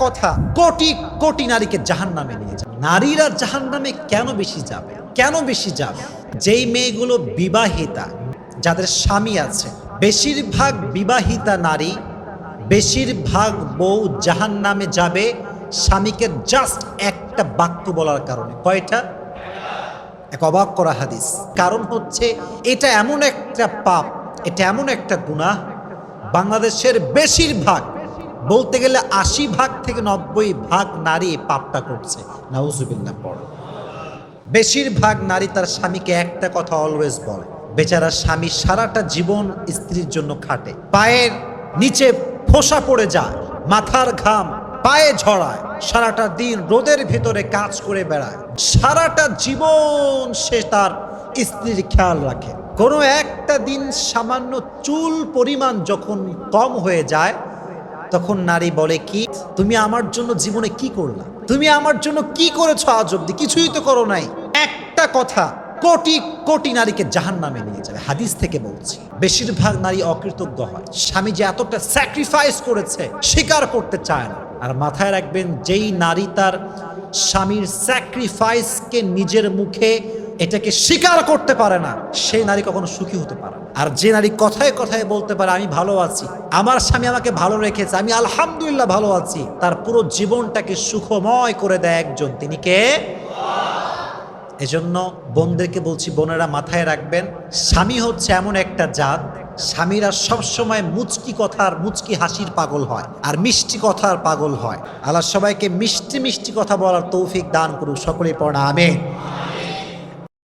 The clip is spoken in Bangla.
কথা কোটি কোটি নারীকে জাহান্নামে নিয়ে যাবে। নারীরা জাহান্নামে কেন বেশি যাবে? কেন বেশি যাবে? যেই মেয়েগুলো বিবাহিতা, যাদের স্বামী আছে, বেশিরভাগ বিবাহিতা নারী, বেশিরভাগ বউ জাহান্নামে যাবে স্বামীকে জাস্ট একটা বাক্য বলার কারণে। কয়টা? এক অবাক করা হাদিস। কারণ হচ্ছে এটা এমন একটা পাপ, এটা এমন একটা গুনাহ, বাংলাদেশের বেশিরভাগ, বলতে গেলে ৮০ থেকে ৯০ নারী এই পাপটা করছে। নাউজুবিল্লাহ পড়ে। বেশিরভাগ নারী তার স্বামীকে একটা কথা অলওয়েজ বলে। বেচারা স্বামী সারাটা জীবন স্ত্রীর জন্য খাটে, পায়ের নিচে ফোসা পড়ে যায়, মাথার ঘাম পায়ে ঝরায়, সারাটা দিন রোদের ভেতরে কাজ করে বেড়ায়, সারাটা জীবন সে তার স্ত্রীর খেয়াল রাখে। কোনো একটা দিন সামান্য চুল পরিমাণ যখন কম হয়ে যায়, তখন নারী বলে, কি তুমি আমার জন্য জীবনে কি করলা? তুমি আমার জন্য কি করেছো আজ অব্দি? কিছুই তো করো নাই। একটা কথা কোটি কোটি নারীকে জাহান্নামে নিয়ে যাবে। হাদিস থেকে বলছি। বেশিরভাগ নারী অকৃতজ্ঞ হয়। স্বামী যে এতটা স্যাক্রিফাইস করেছে স্বীকার করতে চায় না। আর মাথায় রাখবেন, যেই নারী তার স্বামীর স্যাক্রিফাইসকে নিজের মুখে এটাকে স্বীকার করতে পারে না, সেই নারী কখনো সুখী হতে পারে না। আর যে নারী কথায় কথায় বলতে পারে আমি ভালো আছি, আমার স্বামী আমাকে ভালো রেখেছে, আমি আলহামদুলিল্লাহ ভালো আছি, তার পুরো জীবনটাকে সুখময় করে দেয় একজন, তিনি কে? এজন্য বোনদেরকে বলছি, বোনেরা মাথায় রাখবেন, স্বামী হচ্ছে এমন একটা জাত, স্বামীরা সবসময় মুচকি কথার, মুচকি হাসির পাগল হয়, আর মিষ্টি কথার পাগল হয়। আল্লাহ সবাইকে মিষ্টি মিষ্টি কথা বলার তৌফিক দান করুক। সকলেই পড়া আমিন।